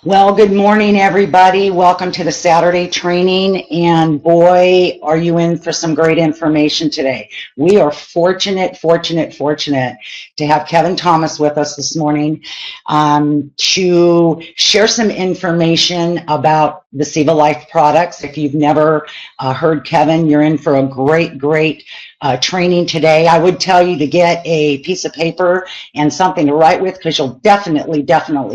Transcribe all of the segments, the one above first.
Well, good morning, everybody. Welcome to the Saturday training. And boy, are you in for some great information today. We are fortunate to have Kevin Thomas with us this morning to share some information about the Ceva Life products. If you've never heard Kevin, you're in for a great training today. I would tell you to get a piece of paper and something to write with because you'll definitely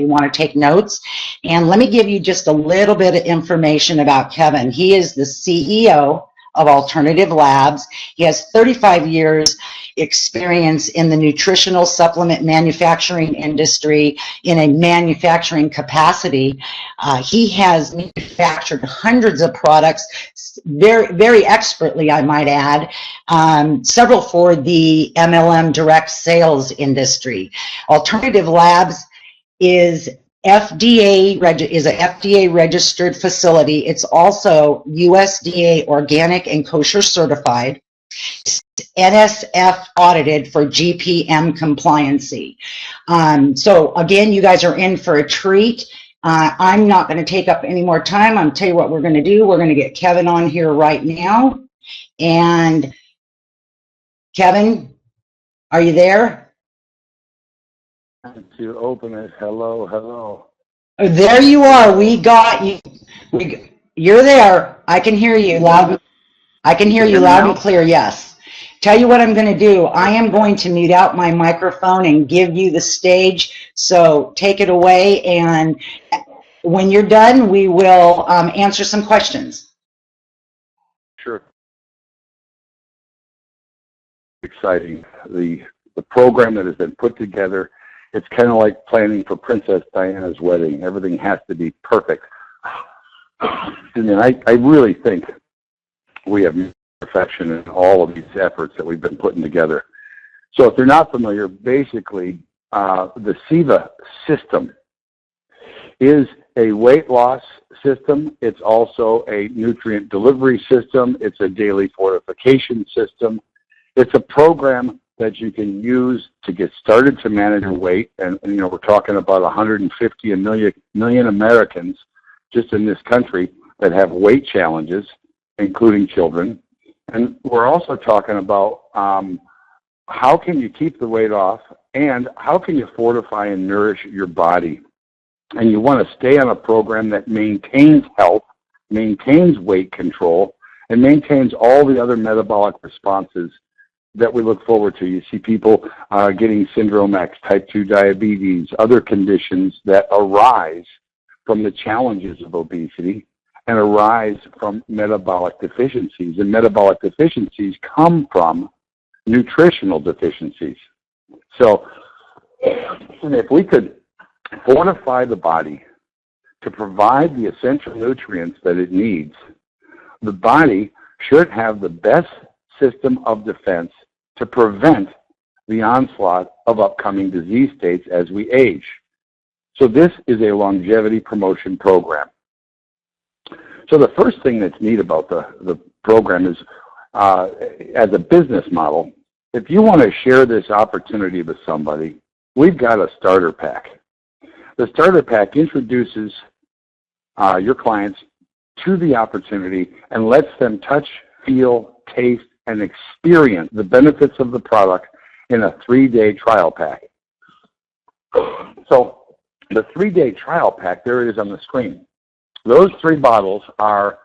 want to take notes. And let me give you just a little bit of information about Kevin. He is the CEO of Alternative Labs. He has 35 years experience in the nutritional supplement manufacturing industry in a manufacturing capacity. He has manufactured hundreds of products very expertly, I might add, several for the MLM direct sales industry. Alternative Labs is is a FDA registered facility. It's also USDA organic and kosher certified, NSF audited for GPM compliancy. So again, you guys are in for a treat. I'm not going to take up any more time. I'm going to tell you what we're going to do. We're going to get Kevin on here right now. And Kevin, are you there? To open it. Hello. There you are. We got you. You're there. I can hear you loud. I can hear you loud and clear. Yes. Tell you what I'm going to do. I am going to mute out my microphone and give you the stage. So take it away. And when you're done, we will answer some questions. Sure. Exciting. The program that has been put together. It's kind of like planning for Princess Diana's wedding. Everything has to be perfect. And I really think we have perfection in all of these efforts that we've been putting together. So if you're not familiar, basically the Ceva system is a weight loss system. It's also a nutrient delivery system. It's a daily fortification system. It's a program that you can use to get started to manage your weight. And you know, we're talking about 150 million Americans just in this country that have weight challenges, including children. And we're also talking about how can you keep the weight off and how can you fortify and nourish your body. And you want to stay on a program that maintains health, maintains weight control, and maintains all the other metabolic responses that we look forward to. You see people getting syndrome X, type 2 diabetes, other conditions that arise from the challenges of obesity and arise from metabolic deficiencies. And metabolic deficiencies come from nutritional deficiencies. So if we could fortify the body to provide the essential nutrients that it needs, the body should have the best system of defense to prevent the onslaught of upcoming disease states as we age. So this is a longevity promotion program. So the first thing that's neat about the program is, as a business model, if you want to share this opportunity with somebody, we've got a starter pack. The starter pack introduces your clients to the opportunity and lets them touch, feel, taste, and experience the benefits of the product in a 3-day trial pack. So the 3-day trial pack, there it is on the screen. Those 3 bottles are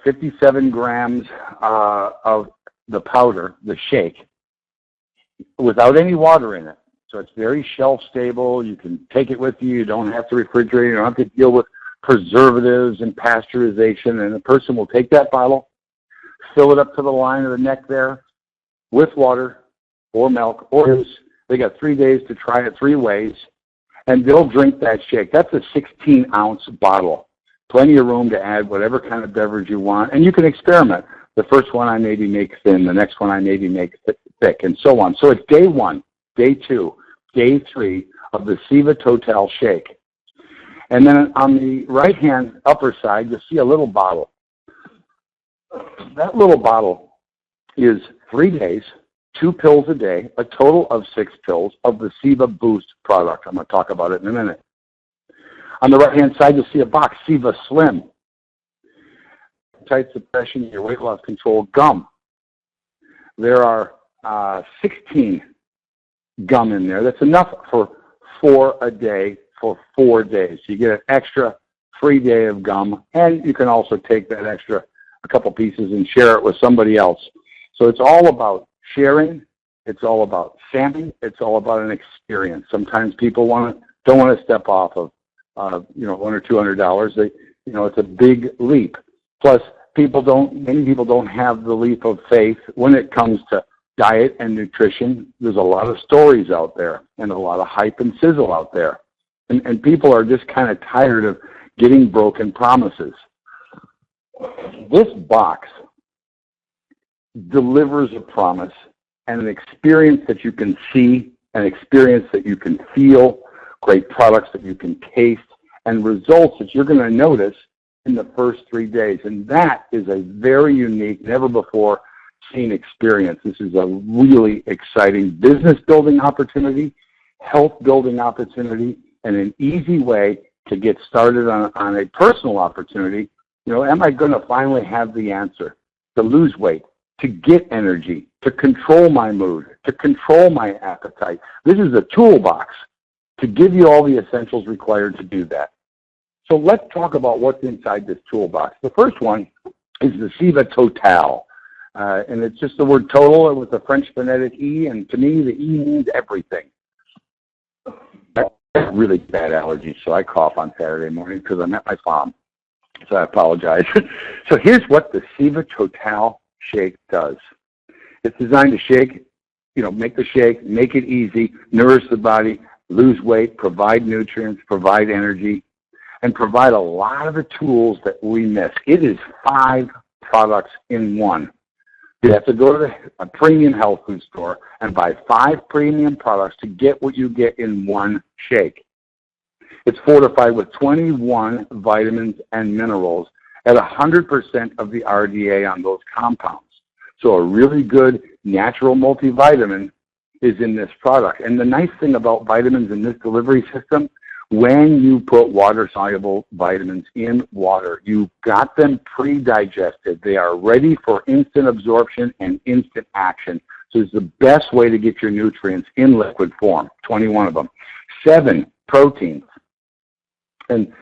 57 grams of the powder, the shake, without any water in it. So it's very shelf stable. You can take it with you. You don't have to refrigerate. You don't have to deal with preservatives and pasteurization. And a person will take that bottle, fill it up to the line of the neck there with water or milk or juice. They got 3 days to try it 3 ways, and they'll drink that shake. That's a 16-ounce bottle. Plenty of room to add whatever kind of beverage you want, and you can experiment. The first one I maybe make thin, the next one I maybe make thick, and so on. So it's day 1, day 2, day 3 of the Ceva Total Shake. And then on the right-hand upper side, you'll see a little bottle. That little bottle is 3 days, 2 pills a day, a total of 6 pills of the Ceva Boost product. I'm going to talk about it in a minute. On the right-hand side, you'll see a box, Ceva Slim. Appetite suppression, your weight loss control gum. There are 16 gum in there. That's enough for 4 a day for 4 days. You get an extra free day of gum, and you can also take that extra, a couple pieces, and share it with somebody else. So it's all about sharing. It's all about sampling. It's all about an experience. Sometimes people don't want to step off of $100 or $200. It's a big leap. Plus, many people don't have the leap of faith when it comes to diet and nutrition. There's a lot of stories out there and a lot of hype and sizzle out there. And people are just kind of tired of getting broken promises. This box delivers a promise and an experience that you can see, an experience that you can feel, great products that you can taste, and results that you're going to notice in the first 3 days. And that is a very unique, never before seen experience. This is a really exciting business building opportunity, health building opportunity, and an easy way to get started on a personal opportunity. Am I going to finally have the answer to lose weight, to get energy, to control my mood, to control my appetite? This is a toolbox to give you all the essentials required to do that. So let's talk about what's inside this toolbox. The first one is the Ceva Total. And it's just the word total with the French phonetic E, and to me, the E means everything. I have really bad allergies, so I cough on Saturday morning because I'm at my farm. So I apologize. So here's what the Ceva Total shake does. It's designed to shake, make the shake, make it easy, nourish the body, lose weight, provide nutrients, provide energy, and provide a lot of the tools that we miss. It is 5 products in one. You have to go to a premium health food store and buy 5 premium products to get what you get in one shake. It's fortified with 21 vitamins and minerals at 100% of the RDA on those compounds. So a really good natural multivitamin is in this product. And the nice thing about vitamins in this delivery system, when you put water-soluble vitamins in water, you've got them pre-digested. They are ready for instant absorption and instant action. So it's the best way to get your nutrients in liquid form, 21 of them. 7 proteins. And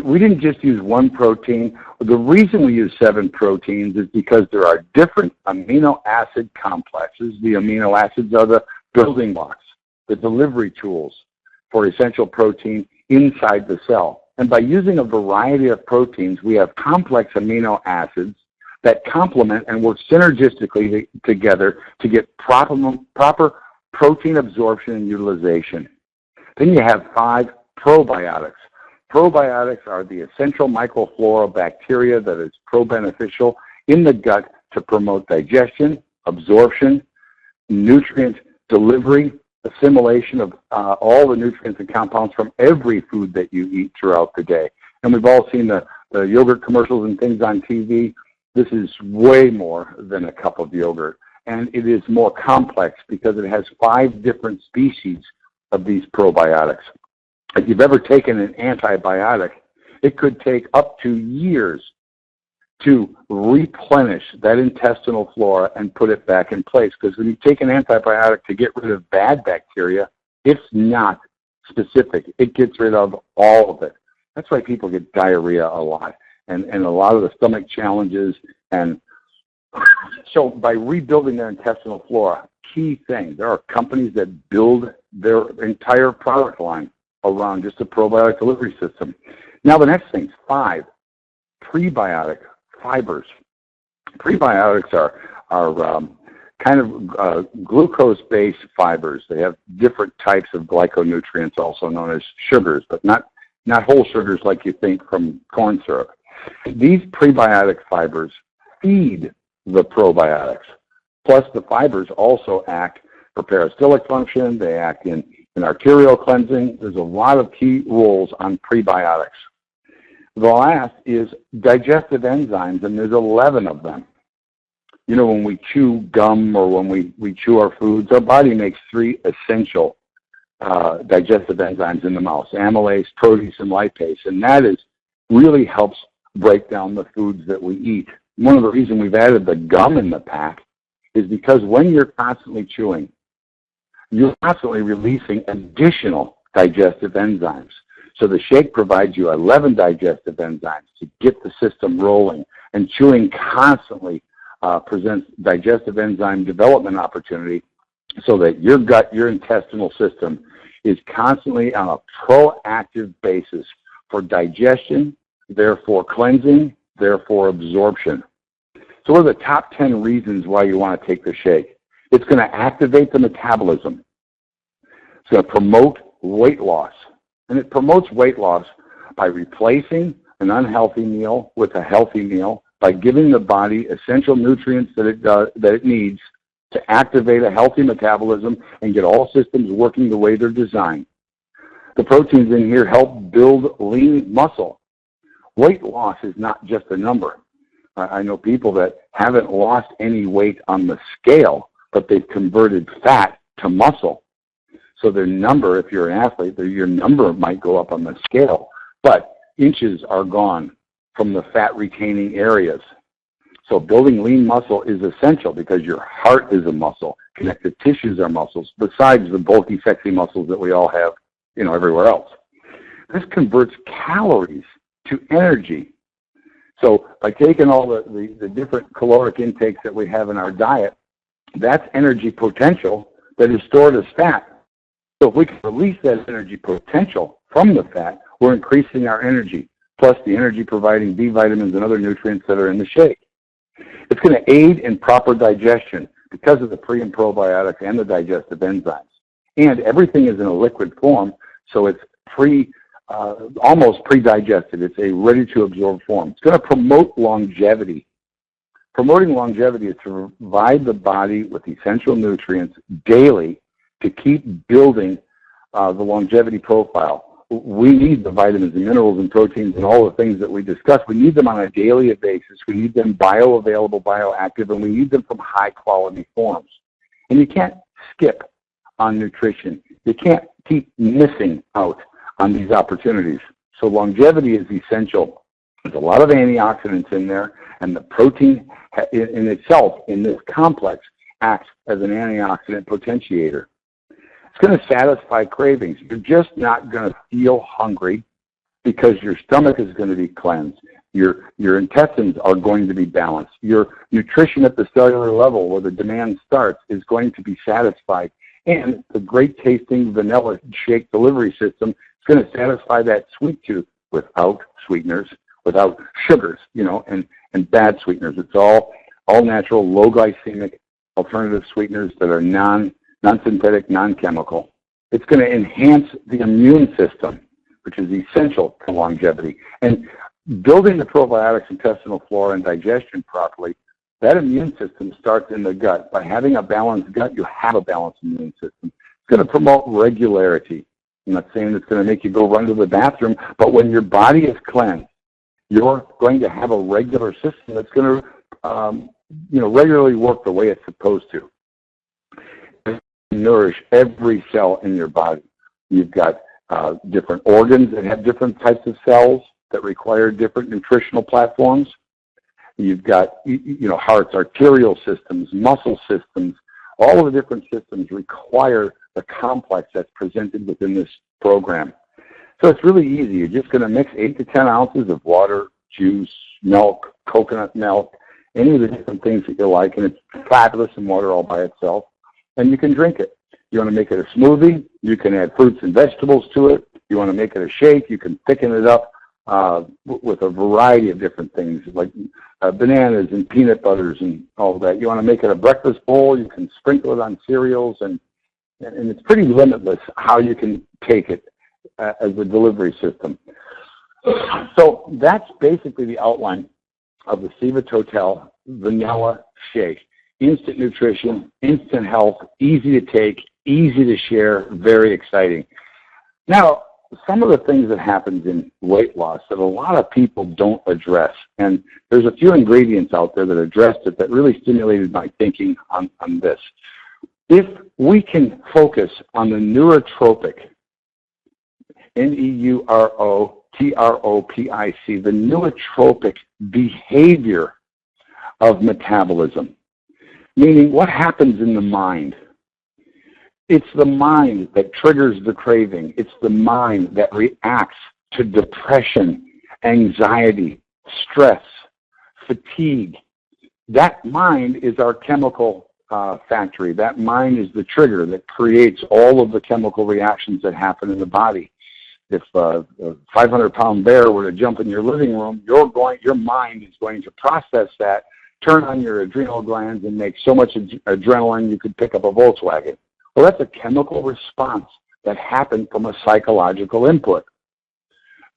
we didn't just use one protein. The reason we use 7 proteins is because there are different amino acid complexes. The amino acids are the building blocks, the delivery tools for essential protein inside the cell. And by using a variety of proteins, we have complex amino acids that complement and work synergistically together to get proper protein absorption and utilization. Then you have 5 probiotics. Probiotics are the essential microflora bacteria that is pro-beneficial in the gut to promote digestion, absorption, nutrient delivery, assimilation of all the nutrients and compounds from every food that you eat throughout the day. And we've all seen the yogurt commercials and things on TV. This is way more than a cup of yogurt. And it is more complex because it has 5 different species of these probiotics. If you've ever taken an antibiotic, it could take up to years to replenish that intestinal flora and put it back in place. Because when you take an antibiotic to get rid of bad bacteria, it's not specific. It gets rid of all of it. That's why people get diarrhea a lot and a lot of the stomach challenges. And so by rebuilding their intestinal flora, key thing, there are companies that build their entire product line around just a probiotic delivery system. Now the next thing is 5 prebiotic fibers. Prebiotics are kind of glucose-based fibers. They have different types of glyconutrients, also known as sugars, but not whole sugars like you think from corn syrup. These prebiotic fibers feed the probiotics. Plus the fibers also act for peristaltic function. They act in arterial cleansing. There's a lot of key roles on prebiotics. The last is digestive enzymes, and there's 11 of them. When we chew gum or when we chew our foods, our body makes 3 essential digestive enzymes in the mouse, amylase, protease, and lipase, and that really helps break down the foods that we eat. One of the reasons we've added the gum in the pack is because when you're constantly chewing, you're constantly releasing additional digestive enzymes. So the shake provides you 11 digestive enzymes to get the system rolling, and chewing constantly presents digestive enzyme development opportunity so that your gut, your intestinal system is constantly on a proactive basis for digestion, therefore cleansing, therefore absorption. So what are the top 10 reasons why you want to take the shake? It's going to activate the metabolism. It's going to promote weight loss. And it promotes weight loss by replacing an unhealthy meal with a healthy meal, by giving the body essential nutrients that it needs to activate a healthy metabolism and get all systems working the way they're designed. The proteins in here help build lean muscle. Weight loss is not just a number. I know people that haven't lost any weight on the scale, but they've converted fat to muscle. So their number, if you're an athlete, your number might go up on the scale, but inches are gone from the fat-retaining areas. So building lean muscle is essential because your heart is a muscle. Connective tissues are muscles, besides the bulky, sexy muscles that we all have, everywhere else. This converts calories to energy. So by taking all the different caloric intakes that we have in our diet, that's energy potential that is stored as fat. So if we can release that energy potential from the fat, we're increasing our energy, plus the energy-providing B vitamins and other nutrients that are in the shake. It's going to aid in proper digestion because of the pre and probiotics and the digestive enzymes. And everything is in a liquid form, so it's almost pre-digested. It's a ready-to-absorb form. It's going to promote longevity. Promoting longevity is to provide the body with essential nutrients daily to keep building the longevity profile. We need the vitamins and minerals and proteins and all the things that we discussed. We need them on a daily basis. We need them bioavailable, bioactive, and we need them from high-quality forms. And you can't skip on nutrition. You can't keep missing out on these opportunities. So longevity is essential. There's a lot of antioxidants in there, and the protein in itself, in this complex, acts as an antioxidant potentiator. It's going to satisfy cravings. You're just not going to feel hungry because your stomach is going to be cleansed. Your intestines are going to be balanced. Your nutrition at the cellular level where the demand starts is going to be satisfied. And the great tasting vanilla shake delivery system is going to satisfy that sweet tooth without sweeteners, without sugars, and bad sweeteners. It's all natural, low glycemic alternative sweeteners that are non-synthetic, non-chemical. It's going to enhance the immune system, which is essential to longevity. And building the probiotics, intestinal flora, and digestion properly, that immune system starts in the gut. By having a balanced gut, you have a balanced immune system. It's going to promote regularity. I'm not saying it's going to make you go run to the bathroom, but when your body is cleansed, you're going to have a regular system that's going to, regularly work the way it's supposed to. Nourish every cell in your body. You've got different organs that have different types of cells that require different nutritional platforms. You've got, hearts, arterial systems, muscle systems. All of the different systems require the complex that's presented within this program. So it's really easy. You're just going to mix 8 to 10 ounces of water, juice, milk, coconut milk, any of the different things that you like, and it's fabulous in water all by itself. And you can drink it. You want to make it a smoothie, you can add fruits and vegetables to it. You want to make it a shake, you can thicken it up with a variety of different things like bananas and peanut butters and all of that. You want to make it a breakfast bowl, you can sprinkle it on cereals, and it's pretty limitless how you can take it as a delivery system. So that's basically the outline of the Ceva Total Vanilla Shake. Instant nutrition, instant health, easy to take, easy to share, very exciting. Now, some of the things that happens in weight loss that a lot of people don't address, and there's a few ingredients out there that addressed it that really stimulated my thinking on this. If we can focus on the neurotropic, Neurotropic, the neurotropic behavior of metabolism, meaning what happens in the mind. It's the mind that triggers the craving. It's the mind that reacts to depression, anxiety, stress, fatigue. That mind is our chemical factory. That mind is the trigger that creates all of the chemical reactions that happen in the body. If a 500-pound bear were to jump in your living room, your mind is going to process that, turn on your adrenal glands, and make so much adrenaline you could pick up a Volkswagen. Well, that's a chemical response that happened from a psychological input.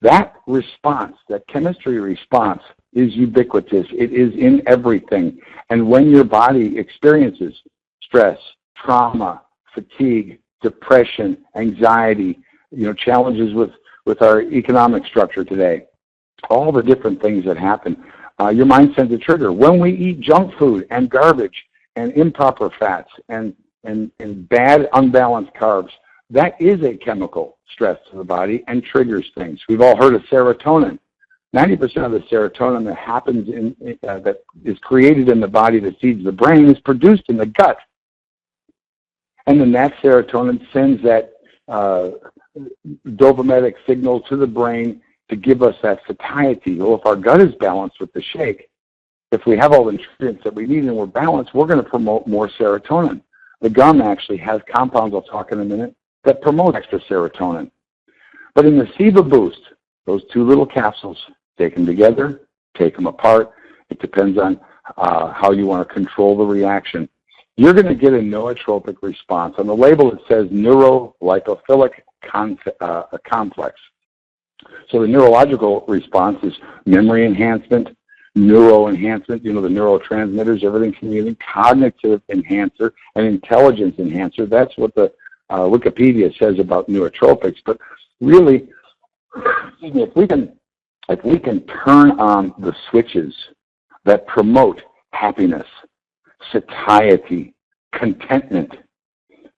That response, that chemistry response, is ubiquitous. It is in everything. And when your body experiences stress, trauma, fatigue, depression, anxiety, challenges with our economic structure today, all the different things that happen, your mind sends a trigger. When we eat junk food and garbage and improper fats and bad unbalanced carbs, that is a chemical stress to the body and triggers things. We've all heard of serotonin. 90% of the serotonin that happens that is created in the body that feeds the brain is produced in the gut. And then that serotonin sends that dopaminergic signal to the brain to give us that satiety. Well, if our gut is balanced with the shake, if we have all the nutrients that we need and we're balanced, we're going to promote more serotonin. The gum actually has compounds, I'll talk in a minute, that promote extra serotonin. But in the Ceva Boost, those two little capsules, take them together, take them apart. It depends on how you want to control the reaction. You're going to get a nootropic response. On the label, it says neurolipophilic complex. So the neurological response is memory enhancement, neuro enhancement, the neurotransmitters, everything from you, cognitive enhancer, and intelligence enhancer. That's what the Wikipedia says about nootropics. But really, if we can turn on the switches that promote happiness, satiety, contentment.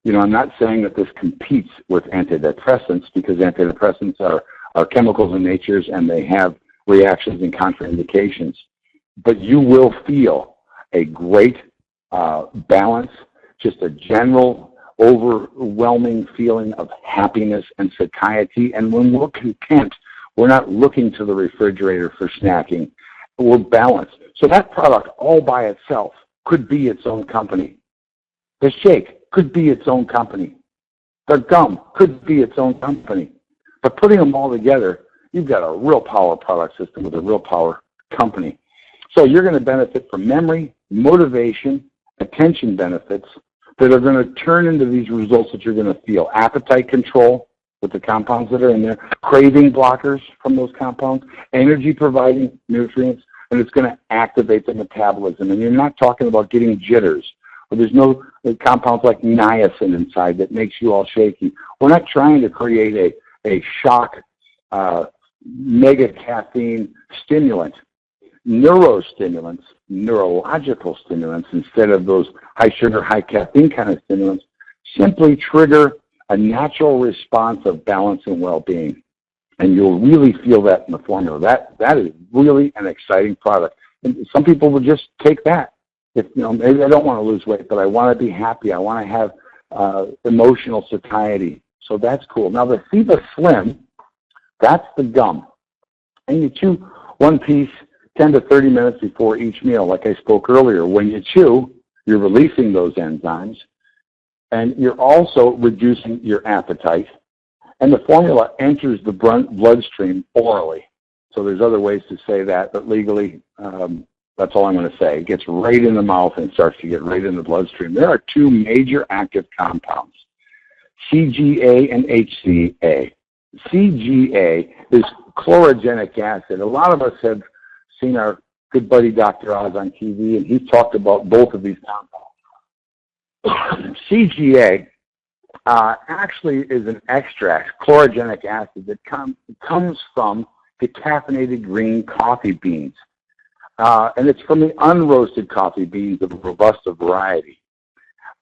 I'm not saying that this competes with antidepressants, because antidepressants are chemicals in nature and they have reactions and contraindications. But you will feel a great balance, just a general overwhelming feeling of happiness and satiety. And when we're content, we're not looking to the refrigerator for snacking. We're balanced. So that product all by itself could be its own company. The shake could be its own company. The gum could be its own company. But putting them all together, you've got a real power product system with a real power company. So you're going to benefit from memory, motivation, attention benefits that are going to turn into these results that you're going to feel. Appetite control with the compounds that are in there, craving blockers from those compounds, energy providing nutrients, and it's going to activate the metabolism. And you're not talking about getting jitters, or there's no compounds like niacin inside that makes you all shaky. We're not trying to create a shock mega caffeine stimulant. Neurostimulants, neurological stimulants, instead of those high sugar, high caffeine kind of stimulants, simply trigger a natural response of balance and well-being. And you'll really feel that in the formula. That is really an exciting product. And some people will just take that. If maybe I don't want to lose weight, but I want to be happy. I want to have emotional satiety. So that's cool. Now the Ceva Slim, that's the gum. And you chew one piece 10 to 30 minutes before each meal. Like I spoke earlier, when you chew, you're releasing those enzymes, and you're also reducing your appetite. And the formula enters the bloodstream orally. So there's other ways to say that, but legally, that's all I'm going to say. It gets right in the mouth and starts to get right in the bloodstream. There are two major active compounds, CGA and HCA. CGA is chlorogenic acid. A lot of us have seen our good buddy Dr. Oz on TV, and he's talked about both of these compounds. CGA actually is an extract, chlorogenic acid, that comes from decaffeinated green coffee beans. And it's from the unroasted coffee beans of a Robusta variety.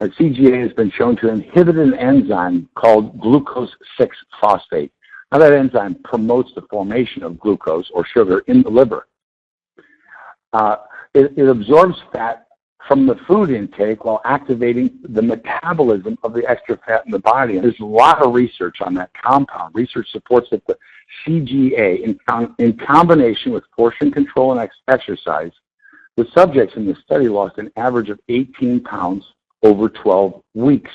CGA has been shown to inhibit an enzyme called glucose 6-phosphate. Now, that enzyme promotes the formation of glucose or sugar in the liver. It absorbs fat from the food intake while activating the metabolism of the extra fat in the body. And there's a lot of research on that compound. Research supports that the CGA, in combination with portion control and exercise, the subjects in the study lost an average of 18 pounds over 12 weeks.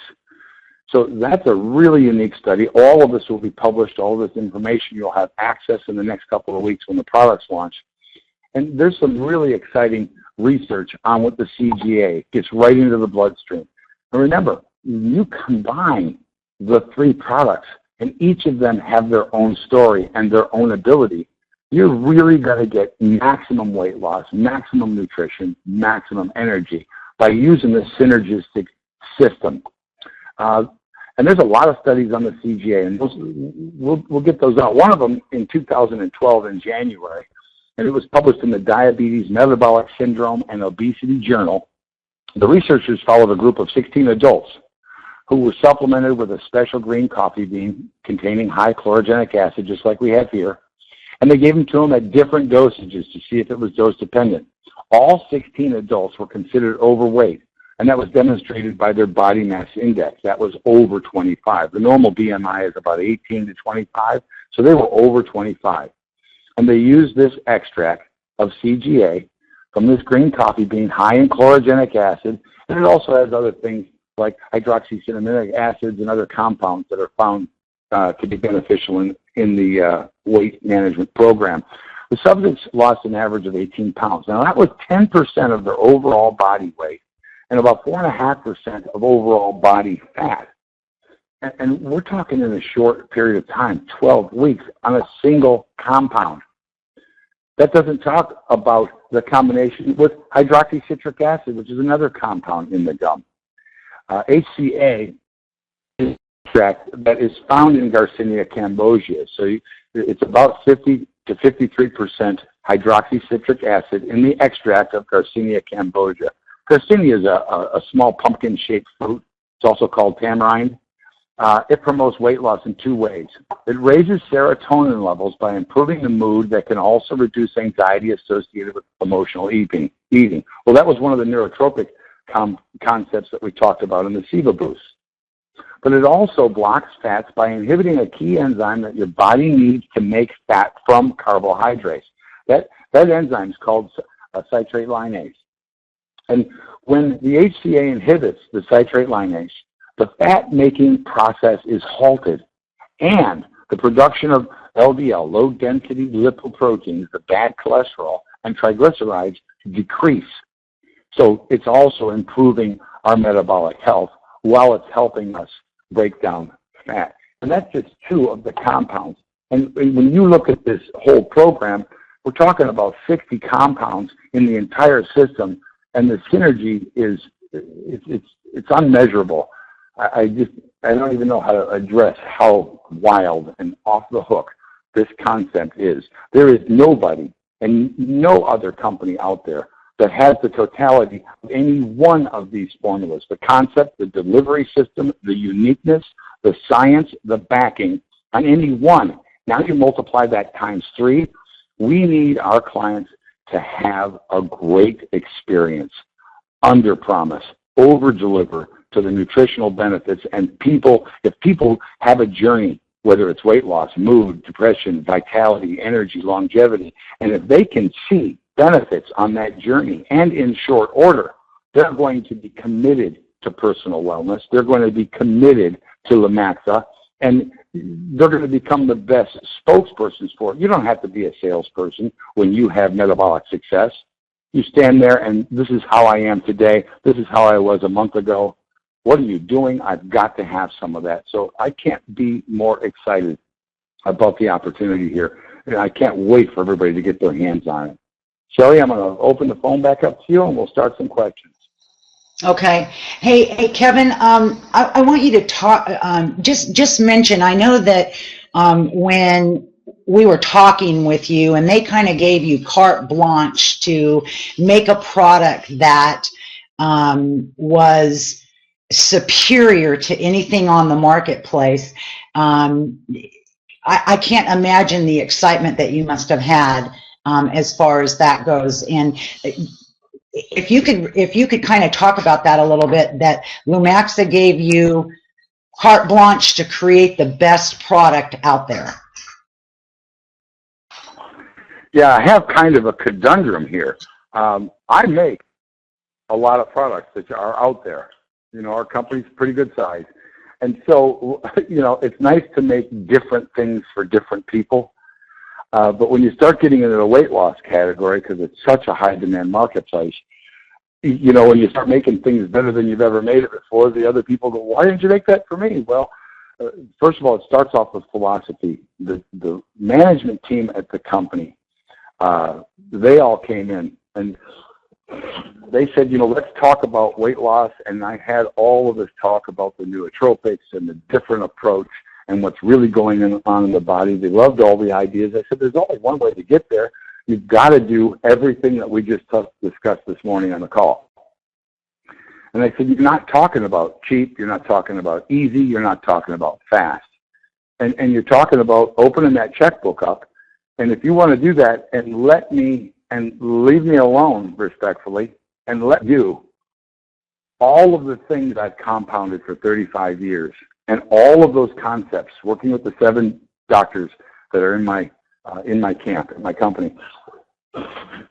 So that's a really unique study. All of this will be published, all of this information you'll have access in the next couple of weeks when the products launch. And there's some really exciting research on what the CGA gets right into the bloodstream. And remember, you combine the three products, and each of them have their own story and their own ability. You're really going to get maximum weight loss, maximum nutrition, maximum energy by using the synergistic system. And there's a lot of studies on the CGA, and we'll get those out. One of them in 2012 in January, and it was published in the Diabetes, Metabolic Syndrome, and Obesity Journal. The researchers followed a group of 16 adults who were supplemented with a special green coffee bean containing high chlorogenic acid, just like we have here, and they gave them to them at different dosages to see if it was dose dependent. All 16 adults were considered overweight, and that was demonstrated by their body mass index. That was over 25. The normal BMI is about 18 to 25, so they were over 25. And they used this extract of CGA from this green coffee bean, high in chlorogenic acid, and it also has other things like hydroxycinnamonic acids and other compounds that are found to be beneficial in the weight management program. The subjects lost an average of 18 pounds. Now, that was 10% of their overall body weight and about 4.5% of overall body fat. And we're talking in a short period of time, 12 weeks, on a single compound. That doesn't talk about the combination with hydroxycitric acid, which is another compound in the gum. HCA is an extract that is found in Garcinia cambogia. So it's about 50 to 53% hydroxycitric acid in the extract of Garcinia cambogia. Garcinia is a small pumpkin-shaped fruit. It's also called tamarind. It promotes weight loss in two ways. It raises serotonin levels by improving the mood that can also reduce anxiety associated with emotional eating. Well, that was one of the neurotropic concepts that we talked about in the Ceva boost. But it also blocks fats by inhibiting a key enzyme that your body needs to make fat from carbohydrates. That enzyme is called citrate linase. And when the HCA inhibits the citrate linase, the fat-making process is halted, and the production of LDL, low-density lipoproteins, the bad cholesterol, and triglycerides decrease. So it's also improving our metabolic health while it's helping us break down fat. And that's just two of the compounds. And when you look at this whole program, we're talking about 60 compounds in the entire system, and the synergy is it's unmeasurable. I don't even know how to address how wild and off the hook this concept is. There is nobody and no other company out there that has the totality of any one of these formulas. The concept, the delivery system, the uniqueness, the science, the backing on any one. Now you multiply that times 3. We need our clients to have a great experience. Under promise, over deliver to the nutritional benefits, and if people have a journey, whether it's weight loss, mood, depression, vitality, energy, longevity, and if they can see benefits on that journey and in short order, they're going to be committed to personal wellness. They're going to be committed to Lumaxa, and they're going to become the best spokespersons for it. You don't have to be a salesperson when you have metabolic success. You stand there and this is how I am today. This is how I was a month ago. What are you doing? I've got to have some of that. So I can't be more excited about the opportunity here. And I can't wait for everybody to get their hands on it. Shelly, I'm going to open the phone back up to you and we'll start some questions. Okay. Hey, Kevin, I want you to talk, just mention, I know that when we were talking with you and they kind of gave you carte blanche to make a product that was superior to anything on the marketplace. I can't imagine the excitement that you must have had as far as that goes. And if you could kind of talk about that a little bit, that Lumaxa gave you carte blanche to create the best product out there. Yeah, I have kind of a conundrum here. I make a lot of products that are out there. You know, our company's pretty good size. And so, you know, it's nice to make different things for different people. But when you start getting into the weight loss category, because it's such a high demand marketplace, you know, when you start making things better than you've ever made it before, the other people go, why didn't you make that for me? Well, first of all, it starts off with philosophy. The management team at the company, they all came in and they said, you know, let's talk about weight loss. And I had all of this talk about the nootropics and the different approach and what's really going on in the body. They loved all the ideas. I said, there's only one way to get there. You've got to do everything that we just discussed this morning on the call. And I said, you're not talking about cheap. You're not talking about easy. You're not talking about fast. And you're talking about opening that checkbook up. And if you want to do that and let me and leave me alone respectfully and let you, all of the things I've compounded for 35 years and all of those concepts, working with the 7 doctors that are in my camp, in my company,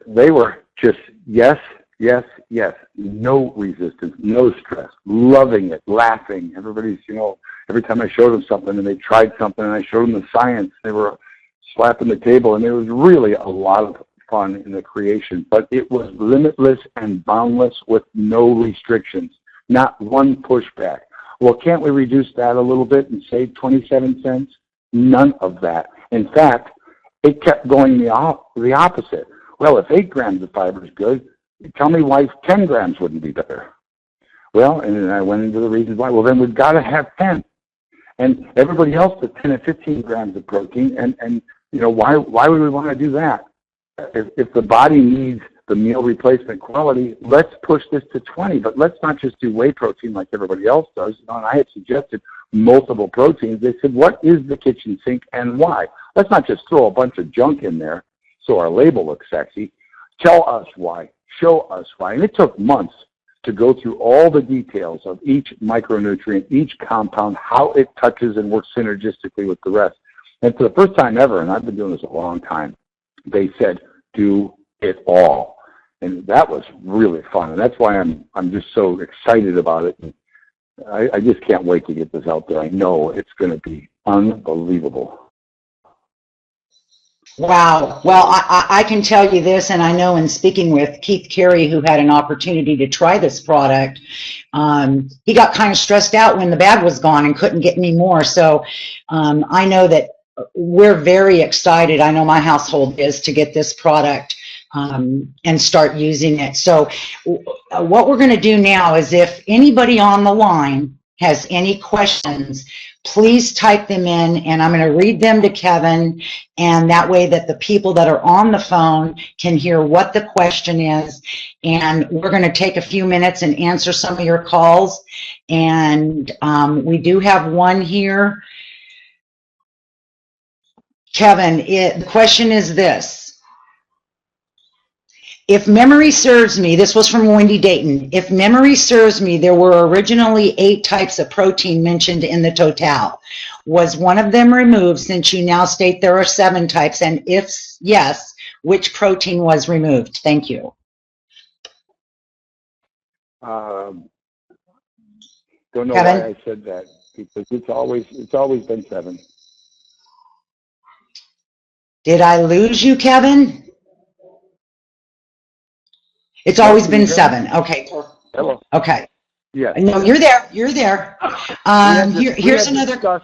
they were just yes, yes, yes, no resistance, no stress, loving it, laughing. Everybody's, you know, every time I showed them something and they tried something and I showed them the science, they were slapping the table, and there was really a lot of fun in the creation, but it was limitless and boundless with no restrictions, not one pushback. Well, can't we reduce that a little bit and save 27 cents? None of that. In fact, it kept going the opposite. Well, if 8 grams of fiber is good, tell me why 10 grams wouldn't be better. Well, and then I went into the reasons why. Well, then we've got to have 10. And everybody else does 10 and 15 grams of protein. And you know, why would we want to do that? If the body needs the meal replacement quality, let's push this to 20. But let's not just do whey protein like everybody else does. You know, and I had suggested multiple proteins. They said, what is the kitchen sink and why? Let's not just throw a bunch of junk in there so our label looks sexy. Tell us why. Show us why. And it took months to go through all the details of each micronutrient, each compound, how it touches and works synergistically with the rest. And for the first time ever, and I've been doing this a long time, they said, do it all. And that was really fun. And that's why I'm just so excited about it. And I just can't wait to get this out there. I know it's going to be unbelievable. Wow. Well, I can tell you this, and I know in speaking with Keith Carey, who had an opportunity to try this product, he got kind of stressed out when the bag was gone and couldn't get any more. So I know that we're very excited. I know my household is, to get this product and start using it. So what we're going to do now is, if anybody on the line has any questions, please type them in, and I'm going to read them to Kevin, and that way that the people that are on the phone can hear what the question is. And we're going to take a few minutes and answer some of your calls. And we do have one here. Kevin, the question is this. If memory serves me, this was from Wendy Dayton, if memory serves me, there were originally 8 types of protein mentioned in the total. Was one of them removed, since you now state there are 7 types? And if yes, which protein was removed? Thank you. Don't know Kevin? why I said that, because it's always been 7. Did I lose you, Kevin? It's always been 7. Okay. Hello. Okay. Yeah. No, you're there. You're there. Here's another.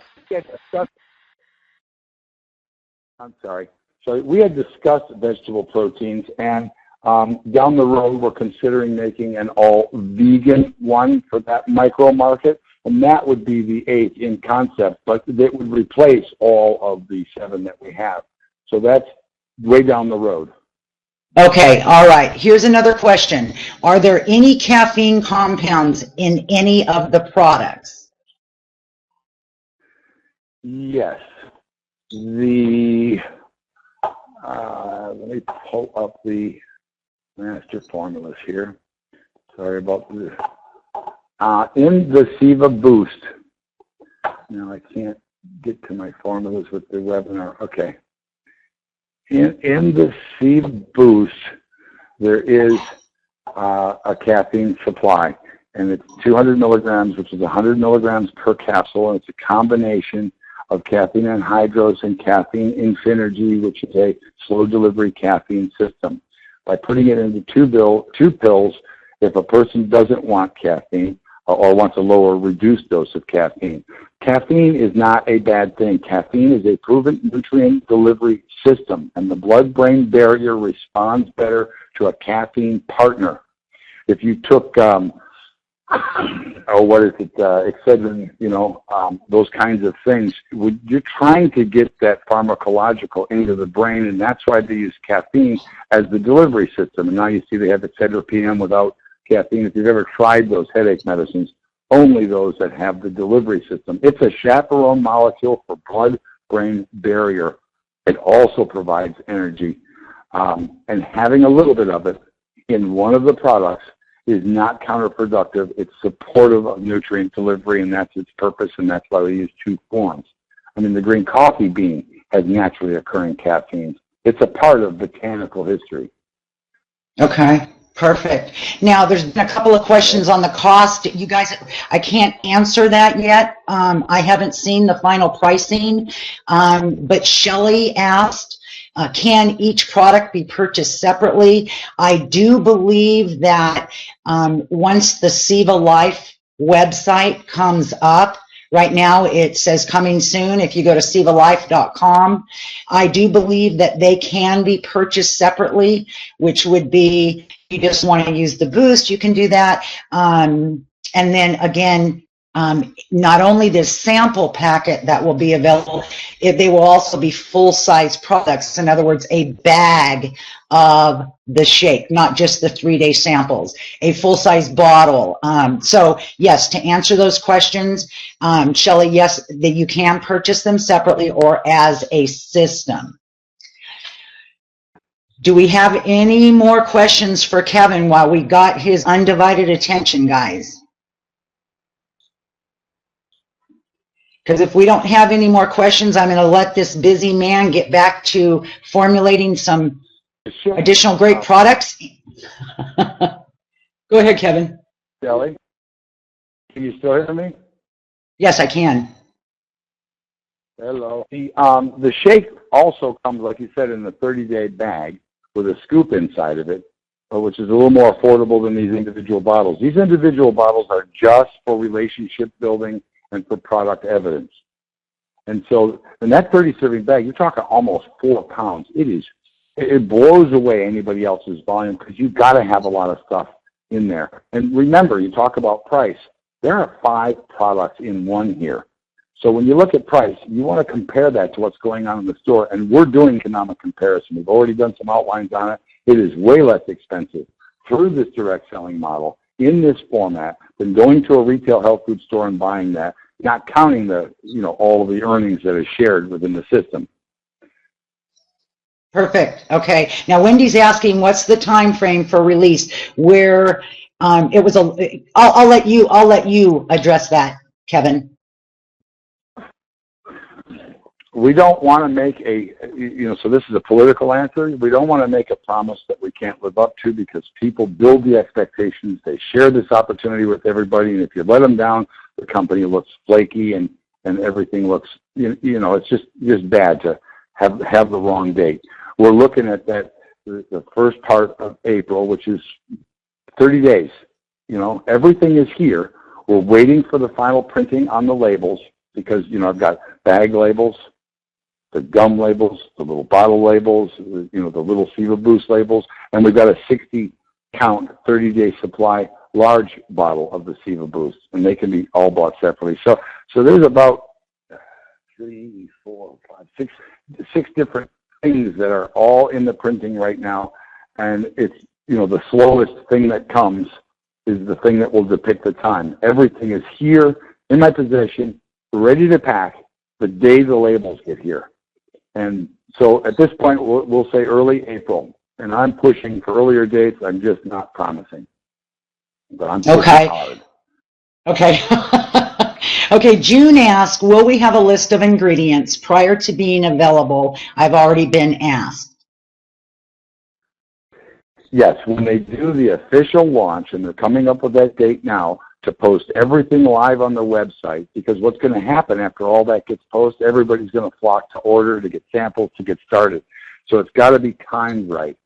I'm sorry. So we had discussed vegetable proteins, and down the road we're considering making an all vegan one for that micro market, and that would be the 8th in concept, but it would replace all of the 7 that we have. So that's way down the road. Okay, all right. Here's another question. Are there any caffeine compounds in any of the products? Yes. The let me pull up the master formulas here. Sorry about this. In the Ceva Boost. Now I can't get to my formulas with the webinar. Okay. In the Ceva Boost, there is a caffeine supply, and it's 200 milligrams, which is 100 milligrams per capsule, and it's a combination of caffeine anhydrous and caffeine infinergy, which is a slow delivery caffeine system. By putting it into two pills, if a person doesn't want caffeine or wants a lower reduced dose of caffeine. Caffeine is not a bad thing. Caffeine is a proven nutrient delivery system, and the blood-brain barrier responds better to a caffeine partner. If you took, Excedrin, those kinds of things, you're trying to get that pharmacological into the brain, and that's why they use caffeine as the delivery system. And now you see they have Excedrin PM without caffeine. If you've ever tried those headache medicines, only those that have the delivery system. It's a chaperone molecule for blood-brain barrier. It also provides energy. And having a little bit of it in one of the products is not counterproductive. It's supportive of nutrient delivery, and that's its purpose, and that's why we use two forms. I mean, the green coffee bean has naturally occurring caffeines. It's a part of botanical history. Okay, perfect. Now, there's been a couple of questions on the cost. You guys, I can't answer that yet. I haven't seen the final pricing, but Shelly asked, can each product be purchased separately? I do believe that once the Ceva Life website comes up, right now it says coming soon. If you go to cevalife.com, I do believe that they can be purchased separately, which would be, you just want to use the boost, you can do that. And then again, not only this sample packet that will be available, they will also be full-size products. In other words, a bag of the shake, not just the 3-day samples, a full-size bottle. So yes, to answer those questions, Shelly, yes, that you can purchase them separately or as a system. Do we have any more questions for Kevin while we got his undivided attention, guys? Because if we don't have any more questions, I'm going to let this busy man get back to formulating some additional great products. Go ahead, Kevin. Shelly, can you still hear me? Yes, I can. Hello. The shake also comes, like you said, in the 30-day bag with a scoop inside of it, which is a little more affordable than these individual bottles. These individual bottles are just for relationship building and for product evidence. And so in that 30-serving bag, you're talking almost 4 pounds. It blows away anybody else's volume because you've got to have a lot of stuff in there. And remember, you talk about price. There are 5 products in one here. So when you look at price, you want to compare that to what's going on in the store. And we're doing economic comparison. We've already done some outlines on it. It is way less expensive through this direct selling model in this format than going to a retail health food store and buying that, not counting the, all of the earnings that are shared within the system. Perfect. Okay. Now Wendy's asking, what's the time frame for release? Where it was a. I'll let you address that, Kevin. We don't want to make so this is a political answer. We don't want to make a promise that we can't live up to because people build the expectations. They share this opportunity with everybody, and if you let them down, the company looks flaky and everything looks, it's just bad to have the wrong date. We're looking at that the first part of April, which is 30 days. Everything is here. We're waiting for the final printing on the labels because, I've got bag labels, the gum labels, the little bottle labels, the little Ceva Boost labels, and we've got a 60-count, 30-day supply large bottle of the Ceva Boost, and they can be all bought separately. So there's about 3, 4, 5, 6 different things that are all in the printing right now, And it's, the slowest thing that comes is the thing that will depict the time. Everything is here in my possession, ready to pack the day the labels get here. And so at this point, we'll say early April. And I'm pushing for earlier dates. I'm just not promising. But I'm pushing hard. Okay. Okay, June asked, will we have a list of ingredients prior to being available? I've already been asked. Yes, when they do the official launch, and they're coming up with that date now, to post everything live on the website, because what's going to happen after all that gets posted, everybody's going to flock to order, to get samples, to get started. So it's got to be timed right.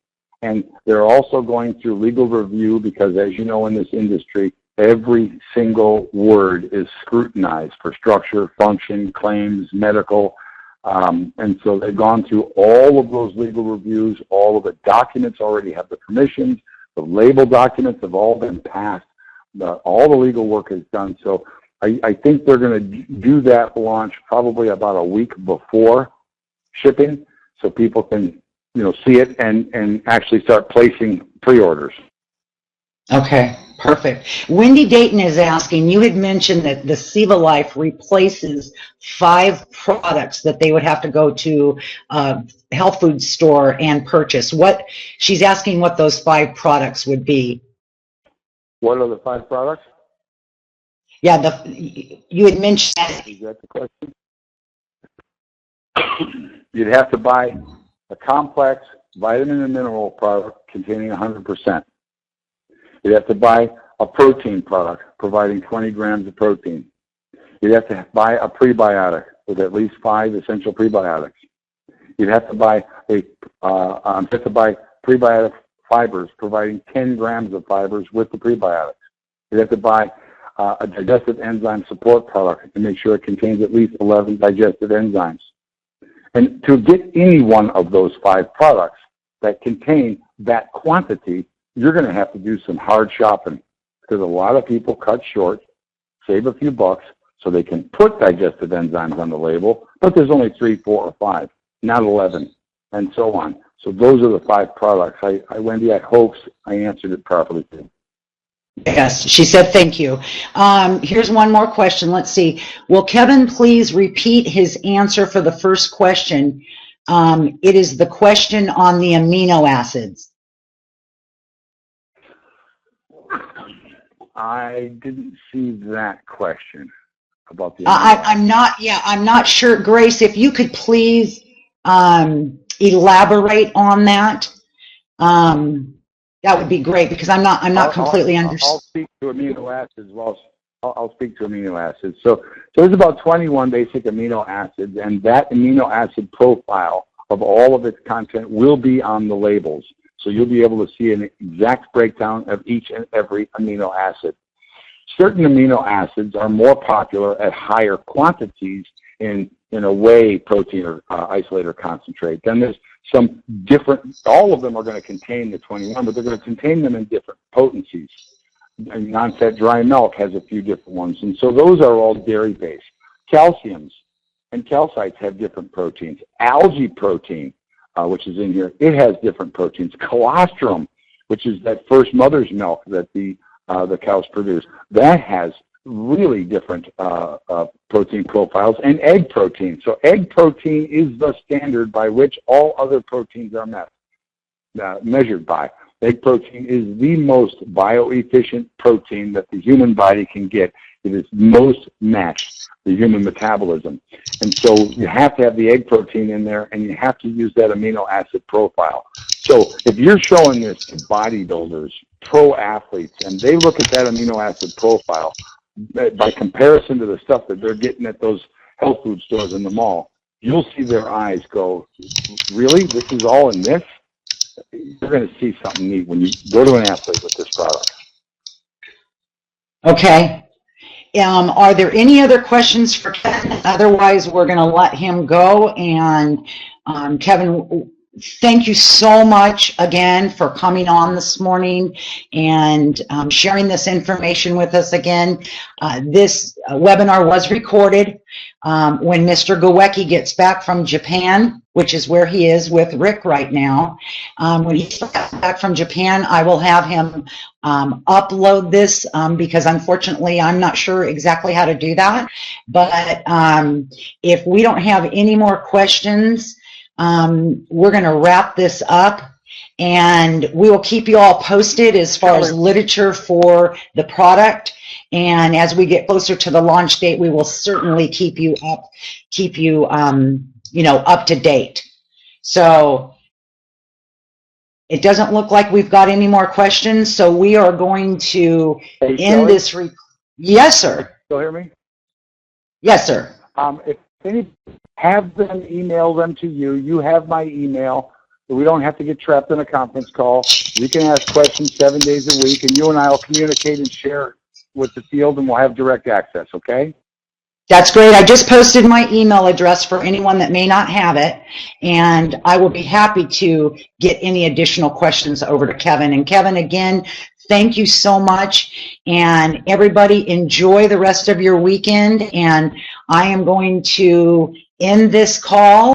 And they're also going through legal review because, as you know, in this industry, every single word is scrutinized for structure, function, claims, medical. And so they've gone through all of those legal reviews. All of the documents already have the permissions. The label documents have all been passed. All the legal work is done. So I think they're going to do that launch probably about a week before shipping, so people can see it and actually start placing pre-orders. Okay, perfect. Wendy Dayton is asking, you had mentioned that the Ceva Life replaces 5 products that they would have to go to a health food store and purchase. She's asking what those 5 products would be. What are the 5 products? Yeah, you had mentioned that. Is that the question? You'd have to buy a complex vitamin and mineral product containing 100%. You'd have to buy a protein product providing 20 grams of protein. You'd have to buy a prebiotic with at least 5 essential prebiotics. You'd have to buy prebiotic fibers providing 10 grams of fibers with the prebiotics. You'd have to buy a digestive enzyme support product to make sure it contains at least 11 digestive enzymes. And to get any one of those 5 products that contain that quantity, you're going to have to do some hard shopping, because a lot of people cut short, save a few bucks so they can put digestive enzymes on the label, but there's only 3, 4, or 5, not 11, and so on. So those are the 5 products. Wendy, I hope I answered it properly. Yes, she said thank you. Here's one more question. Let's see. Will Kevin please repeat his answer for the first question? It is the question on the amino acids. I didn't see that question about the. I'm not sure, Grace. If you could please elaborate on that, that would be great, because I'm not completely understanding. I'll speak to amino acids. I'll speak to amino acids. So there's about 21 basic amino acids, and that amino acid profile of all of its content will be on the labels. So you'll be able to see an exact breakdown of each and every amino acid. Certain amino acids are more popular at higher quantities in a whey protein or isolate or concentrate. Then there's some different, all of them are going to contain the 21, but they're going to contain them in different potencies. And non-fat dry milk has a few different ones. And so those are all dairy-based. Calciums and calcites have different proteins. Algae protein, which is in here, it has different proteins. Colostrum, which is that first mother's milk that the cows produce, that has really different protein profiles. And egg protein. So egg protein is the standard by which all other proteins are measured by. Egg protein is the most bioefficient protein that the human body can get. It is most matched the human metabolism. And so you have to have the egg protein in there, and you have to use that amino acid profile. So if you're showing this to bodybuilders, pro athletes, and they look at that amino acid profile, by comparison to the stuff that they're getting at those health food stores in the mall, you'll see their eyes go, really? This is all in this? You're going to see something neat when you go to an athlete with this product. Okay. Are there any other questions for Kevin? Otherwise, we're going to let him go. And Kevin, thank you so much again for coming on this morning and sharing this information with us again. This webinar was recorded. When Mr. Gowecki gets back from Japan, which is where he is with Rick right now, when he's back from Japan, I will have him upload this because unfortunately I'm not sure exactly how to do that. But if we don't have any more questions, we're going to wrap this up. And we will keep you all posted as far as literature for the product. And as we get closer to the launch date, we will certainly keep you up to date. So it doesn't look like we've got any more questions. So we are going to end this. Yes, sir. Still hear me? Yes, sir. If any, have them email them to you. You have my email. So we don't have to get trapped in a conference call. We can ask questions 7 days a week, and you and I will communicate and share with the field, and we'll have direct access, okay? That's great. I just posted my email address for anyone that may not have it, and I will be happy to get any additional questions over to Kevin. And Kevin, again, thank you so much, and everybody enjoy the rest of your weekend, and I am going to end this call.